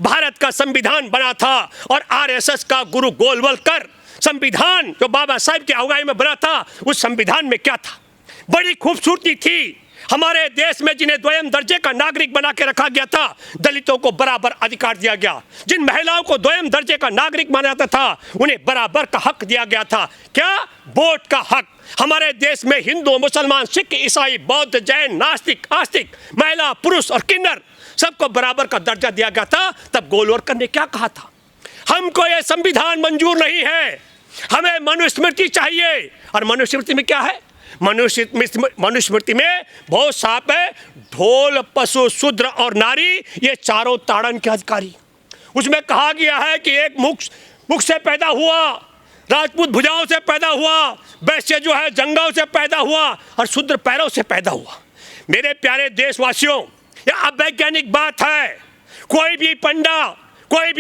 भारत का संविधान बना था और आरएसएस का गुरु गोलवलकर संविधान जो बाबा साहब की अगुवाई में बना था, उस संविधान में क्या था? बड़ी खूबसूरती थी। हमारे देश में जिन्हें द्वयम दर्जे का नागरिक बना के रखा गया था, दलितों को बराबर अधिकार दिया गया। जिन महिलाओं को द्वयम दर्जे का नागरिक माना जाता था, उन्हें बराबर का हक दिया गया था। क्या? वोट का हक। हमारे देश में हिंदू, मुसलमान, सिख, ईसाई, बौद्ध, जैन, नास्तिक, आस्तिक, महिला, पुरुष और किन्नर सबको बराबर का दर्जा दिया गया था। तब गोलवलकर ने क्या कहा था? हमको यह संविधान मंजूर नहीं है, हमें मनुस्मृति चाहिए। और मनुस्मृति में क्या है? मनुस्मृति में बहुत साफ है, ढोल, पशु, शूद्र और नारी ये चारों ताड़न के अधिकारी। उसमें कहा गया है कि एक मुख से पैदा हुआ, राजपूत भुजाओं से पैदा हुआ, वैश्य जो है जंघों से पैदा हुआ और शूद्र पैरों से पैदा हुआ। मेरे प्यारे देशवासियों, यह अवैज्ञानिक बात है। कोई भी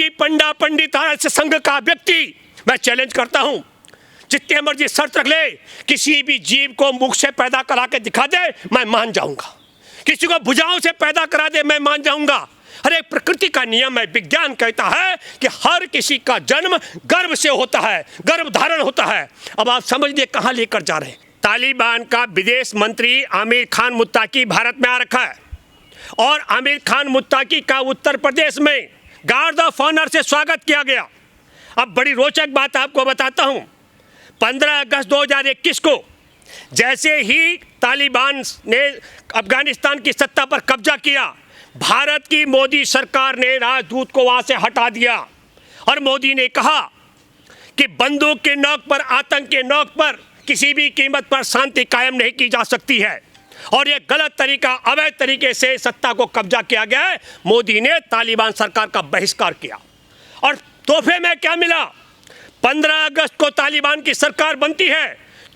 पंडा पंडित आरएसएस संघ का व्यक्ति, मैं चैलेंज करता हूं, जितने मर्जी शर्त रख ले, किसी भी जीव को मुख से पैदा करा के दिखा दे, मैं मान जाऊंगा। किसी को भुजाओं से पैदा करा दे, मैं मान जाऊंगा। अरे प्रकृति का नियम है, विज्ञान कहता है कि हर किसी का जन्म गर्भ से होता है, गर्भ धारण होता है। अब आप समझिए कहां लेकर जा रहे हैं। तालिबान का विदेश मंत्री आमिर खान मुत्ताकी भारत में आ रखा है और आमिर खान मुत्ताकी का उत्तर प्रदेश में गार्ड ऑफ ऑनर से स्वागत किया गया। अब बड़ी रोचक बात आपको बताता हूं। 15 अगस्त 2021 को जैसे ही तालिबान ने अफगानिस्तान की सत्ता पर कब्जा किया, भारत की मोदी सरकार ने राजदूत को वहां से हटा दिया और मोदी ने कहा कि बंदूक के नोक पर, आतंक के नोक पर किसी भी कीमत पर शांति कायम नहीं की जा सकती है और ये गलत तरीका, अवैध तरीके से सत्ता को कब्जा किया गया है। मोदी ने तालिबान सरकार का बहिष्कार किया और तोहफे में क्या मिला? 15 अगस्त को तालिबान की सरकार बनती है,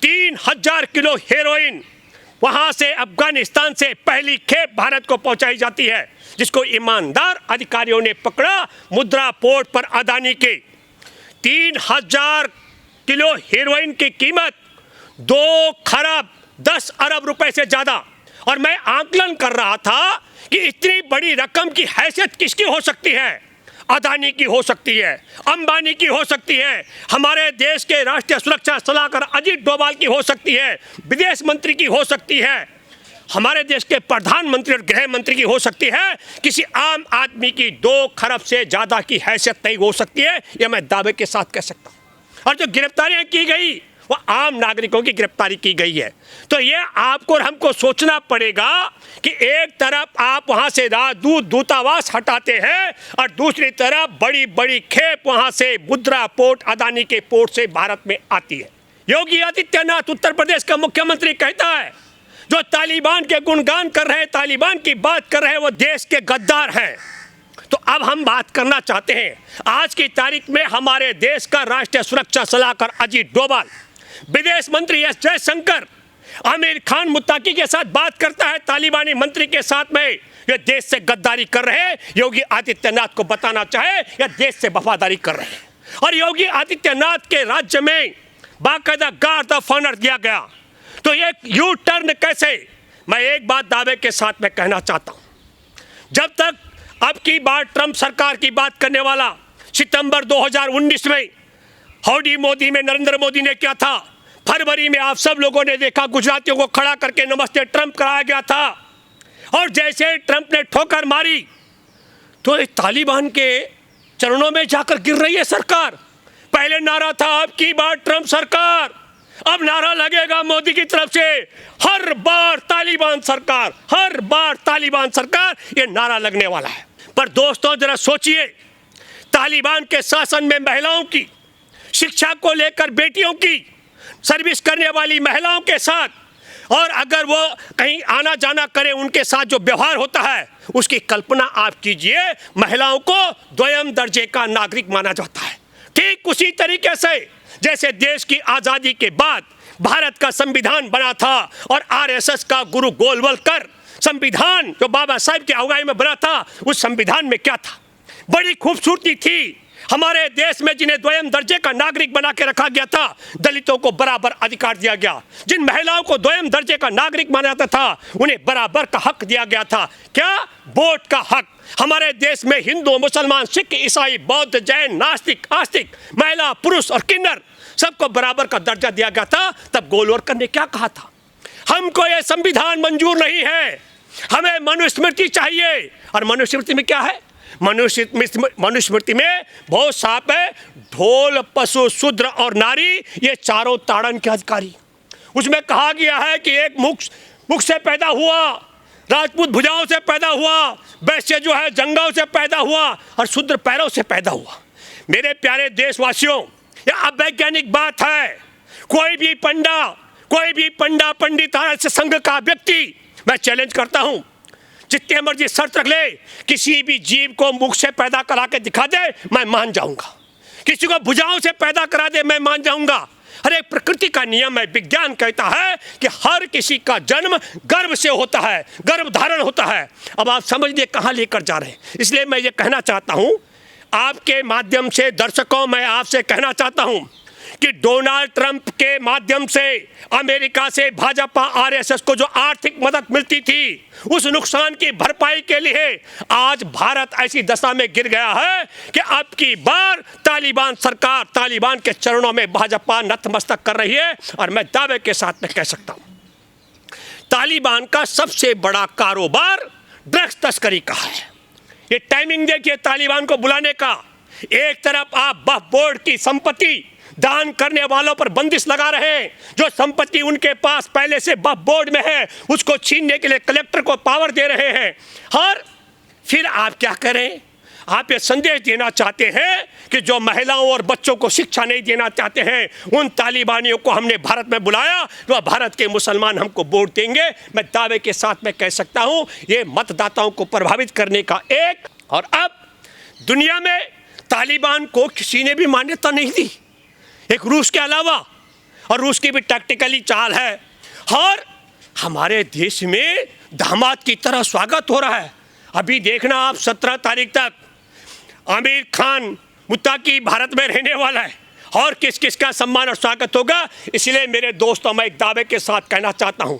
3000 किलो हेरोइन वहां से अफगानिस्तान से पहली खेप भारत को पहुंचाई जाती है, जिसको ईमानदार अधिकारियों ने पकड़ा। मुद्रा पोर्ट पर अदानी के 3000 किलो हेरोइन की कीमत 2 खरब 10 अरब रुपए से ज्यादा। और मैं आकलन कर रहा था कि इतनी बड़ी रकम की हैसियत किसकी हो सकती है? अदानी की हो सकती है, अंबानी की हो सकती है, हमारे देश के राष्ट्रीय सुरक्षा सलाहकार अजीत डोभाल की हो सकती है, विदेश मंत्री की हो सकती है, हमारे देश के प्रधानमंत्री और गृह मंत्री की हो सकती है। किसी आम आदमी की 2 खरब से ज़्यादा की हैसियत नहीं हो सकती है, यह मैं दावे के साथ कह सकता हूँ। और जो गिरफ्तारियाँ की गई वो आम नागरिकों की गिरफ्तारी की गई है। तो ये आपको और हमको सोचना पड़ेगा कि एक तरफ आप वहां से राजदूत, दूतावास हटाते हैं और दूसरी तरफ बड़ी बड़ी खेप वहां से मुद्रा पोर्ट, अदानी के पोर्ट से भारत में आती है। योगी आदित्यनाथ उत्तर प्रदेश का मुख्यमंत्री कहता है, जो तालिबान के गुणगान कर रहे हैं, तालिबान की बात कर रहे हैं, वो देश के गद्दार हैं। तो अब हम बात करना चाहते हैं, आज की तारीख में हमारे देश का राष्ट्रीय सुरक्षा सलाहकार अजीत डोभाल, विदेश मंत्री एस जयशंकर आमिर खान मुत्ताकी के साथ बात करता है, तालिबानी मंत्री के साथ में ये देश से गद्दारी कर रहे हैं। योगी आदित्यनाथ को बताना चाहे या देश से वफादारी कर रहे हैं। और योगी आदित्यनाथ के राज्य में बाकायदा गार्ड ऑफ ऑनर दिया गया। तो ये यू टर्न कैसे? मैं एक बात दावे के साथ में कहना चाहता हूं, जब तक अब की बार ट्रंप सरकार की बात करने वाला सितंबर 2019 में हाउडी मोदी में नरेंद्र मोदी ने क्या था, फरवरी में आप सब लोगों ने देखा गुजरातियों को खड़ा करके नमस्ते ट्रंप कराया गया था। और जैसे ट्रंप ने ठोकर मारी तो तालिबान के चरणों में जाकर गिर रही है सरकार। पहले नारा था अब की बार ट्रंप सरकार, अब नारा लगेगा मोदी की तरफ से हर बार तालिबान सरकार, हर बार तालिबान सरकार, ये नारा लगने वाला है। पर दोस्तों जरा सोचिए, तालिबान के शासन में महिलाओं की, शिक्षा को लेकर बेटियों की, सर्विस करने वाली महिलाओं के साथ, और अगर वो कहीं आना जाना करे उनके साथ जो व्यवहार होता है, उसकी कल्पना आप कीजिए। महिलाओं को द्वयम दर्जे का नागरिक माना जाता है। ठीक उसी तरीके से जैसे देश की आज़ादी के बाद भारत का संविधान बना था और आरएसएस का गुरु गोलवलकर संविधान जो बाबा साहब की अगुवाई में बना था, उस संविधान में क्या था? बड़ी खूबसूरती थी। हमारे देश में जिन्हें द्वयम दर्जे का नागरिक बना के रखा गया था, दलितों को बराबर अधिकार दिया गया। जिन महिलाओं को द्वयम दर्जे का नागरिक माना जाता था, उन्हें बराबर का हक दिया गया था। क्या? वोट का हक। हमारे देश में हिंदू, मुसलमान, सिख, ईसाई, बौद्ध, जैन, नास्तिक, आस्तिक, महिला, पुरुष और किन्नर सबको बराबर का दर्जा दिया गया था। तब गोलवलकर ने क्या कहा था? हमको यह संविधान मंजूर नहीं है, हमें मनुस्मृति चाहिए। और मनुस्मृति में क्या है? मनुस्मृति में बहुत साफ है, ढोल, पशु, शूद्र और नारी ये चारों ताड़न के अधिकारी। उसमें कहा गया है कि एक मुख से पैदा हुआ, राजपूत भुजाओं से पैदा हुआ, वैश्य जो है जंघों से पैदा हुआ और शूद्र पैरों से पैदा हुआ। मेरे प्यारे देशवासियों, यह अवैज्ञानिक बात है। कोई भी पंडा पंडित से संघ का व्यक्ति, मैं चैलेंज करता हूं, जितने मर्जी शर्त रख ले, किसी भी जीव को मुख से पैदा करा के दिखा दे, मैं मान जाऊंगा। किसी को भुजाओं से पैदा करा दे, मैं मान जाऊंगा। हर एक प्रकृति का नियम है, विज्ञान कहता है कि हर किसी का जन्म गर्भ से होता है, गर्भ धारण होता है। अब आप समझ लिए कहाँ लेकर जा रहे हैं। इसलिए मैं ये कहना चाहता हूं, आपके माध्यम से दर्शकों, मैं आपसे कहना चाहता हूं कि डोनाल्ड ट्रंप के माध्यम से अमेरिका से भाजपा आरएसएस को जो आर्थिक मदद मिलती थी, उस नुकसान की भरपाई के लिए आज भारत ऐसी दशा में गिर गया है कि अब की बार तालिबान सरकार, तालिबान के चरणों में भाजपा नतमस्तक कर रही है। और मैं दावे के साथ में कह सकता हूं, तालिबान का सबसे बड़ा कारोबार ड्रग्स तस्करी का है। ये टाइमिंग देखिए तालिबान को बुलाने का। एक तरफ आप वक्फ बोर्ड की संपत्ति दान करने वालों पर बंदिश लगा रहे हैं, जो संपत्ति उनके पास पहले से वक्फ बोर्ड में है उसको छीनने के लिए कलेक्टर को पावर दे रहे हैं। और फिर आप क्या करें? आप ये संदेश देना चाहते हैं कि जो महिलाओं और बच्चों को शिक्षा नहीं देना चाहते हैं, उन तालिबानियों को हमने भारत में बुलाया तो भारत के मुसलमान हमको वोट देंगे। मैं दावे के साथ में कह सकता हूं, ये मतदाताओं को प्रभावित करने का एक। और अब दुनिया में तालिबान को किसी ने भी मान्यता नहीं दी, एक रूस के अलावा। और रूस की भी टैक्टिकली चाल है। और हमारे देश में दामाद की तरह स्वागत हो रहा है। अभी देखना आप 17 तारीख तक आमिर खान मुत्ताकी भारत में रहने वाला है और किस किस का सम्मान और स्वागत होगा। इसलिए मेरे दोस्तों, मैं एक दावे के साथ कहना चाहता हूं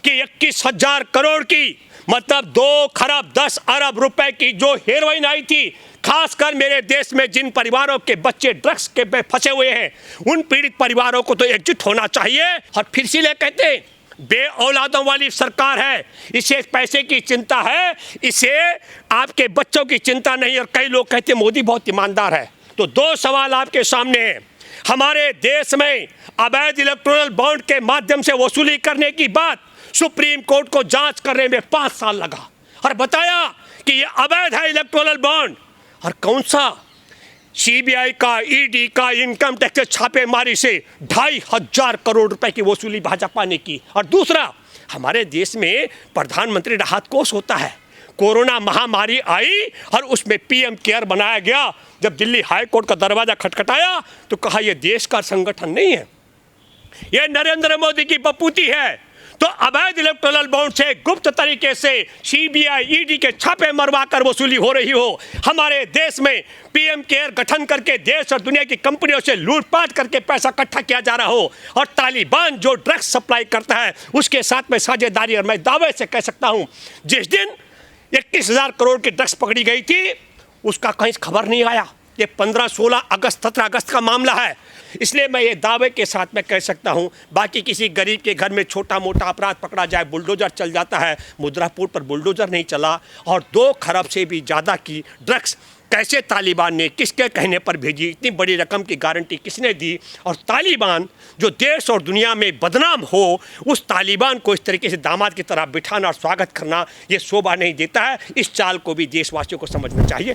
कि 21,000 करोड़ की, मतलब 2 खरब 10 अरब रुपए की जो हेरोइन आई थी, खासकर मेरे देश में जिन परिवारों के बच्चे ड्रग्स के पे फंसे हुए हैं, उन पीड़ित परिवारों को तो एकजुट होना चाहिए। और फिर इसीलिए कहते हैं बे औलादों वाली सरकार है, इसे पैसे की चिंता है, इसे आपके बच्चों की चिंता नहीं। और कई लोग कहते हैं मोदी बहुत ईमानदार है। तो 2 सवाल आपके सामने हैं। हमारे देश में अवैध इलेक्टोरल बॉन्ड के माध्यम से वसूली करने की बात सुप्रीम कोर्ट को जांच करने में 5 साल लगा और बताया कि ये अवैध है इलेक्टोरल बॉन्ड। और कौन सा? सीबीआई का, ईडी का, इनकम टैक्स छापेमारी से 2,500 करोड़ रुपए की वसूली भाजपा ने की। और दूसरा, हमारे देश में प्रधानमंत्री राहत कोष होता है। कोरोना महामारी आई और उसमें पीएम केयर बनाया गया। जब दिल्ली हाई कोर्ट का दरवाजा खटखटाया तो कहा यह देश का संगठन नहीं है, यह नरेंद्र मोदी की बपूती है। तो अवैध इलेक्टोरल बॉन्ड से गुप्त तरीके से सीबीआई, ईडी के छापे मरवा कर वसूली हो रही हो, हमारे देश में पीएम केयर गठन करके देश और दुनिया की कंपनियों से लूटपाट करके पैसा इकट्ठा किया जा रहा हो, और तालिबान जो ड्रग्स सप्लाई करता है उसके साथ में साझेदारी। और मैं दावे से कह सकता हूं, जिस दिन 21,000 करोड़ की ड्रग्स पकड़ी गई थी उसका कहीं खबर नहीं आया। ये 15, 16 अगस्त, 17 अगस्त का मामला है। इसलिए मैं ये दावे के साथ में कह सकता हूँ, बाकी किसी गरीब के घर में छोटा मोटा अपराध पकड़ा जाए, बुलडोजर चल जाता है, मुद्रापुर पर बुलडोजर नहीं चला। और 2 खरब से भी ज़्यादा की ड्रग्स कैसे तालिबान ने, किसके कहने पर भेजी, इतनी बड़ी रकम की गारंटी किसने दी? और तालिबान जो देश और दुनिया में बदनाम हो, उस तालिबान को इस तरीके से दामाद की तरह बिठाना और स्वागत करना, ये शोभा नहीं देता है। इस चाल को भी देशवासियों को समझना चाहिए।